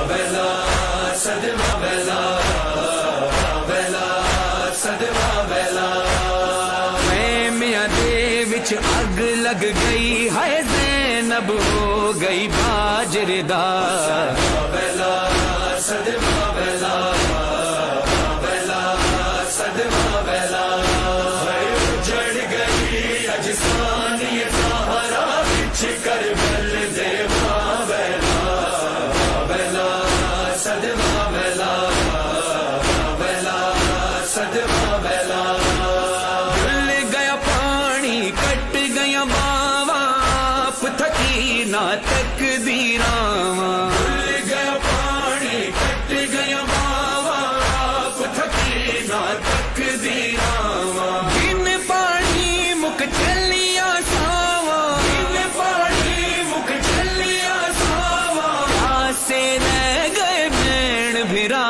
ویلا صدمہ ویلا ویلا صدمہ ویلا میاں دے وچ اگ لگ گئی ہے زینب ہو گئی باجر دا ویلا صدمہ ویلا ویلا صدمہ ویلا جڑ گئی اجسانی سہارا بچھ کر بل دے ویلا ویلا صدمہ ویلا ویلا صدمہ ویلا بھول گیا پانی کٹ گیا باوا تھکی نہ تقدیراں بھول گیا پانی کٹ گیا باوا تھکی نہ تقدیراں بن پانی مک چلیا ساوا پانی مک چلیا ساوا آسے رہ گئے بین بھرا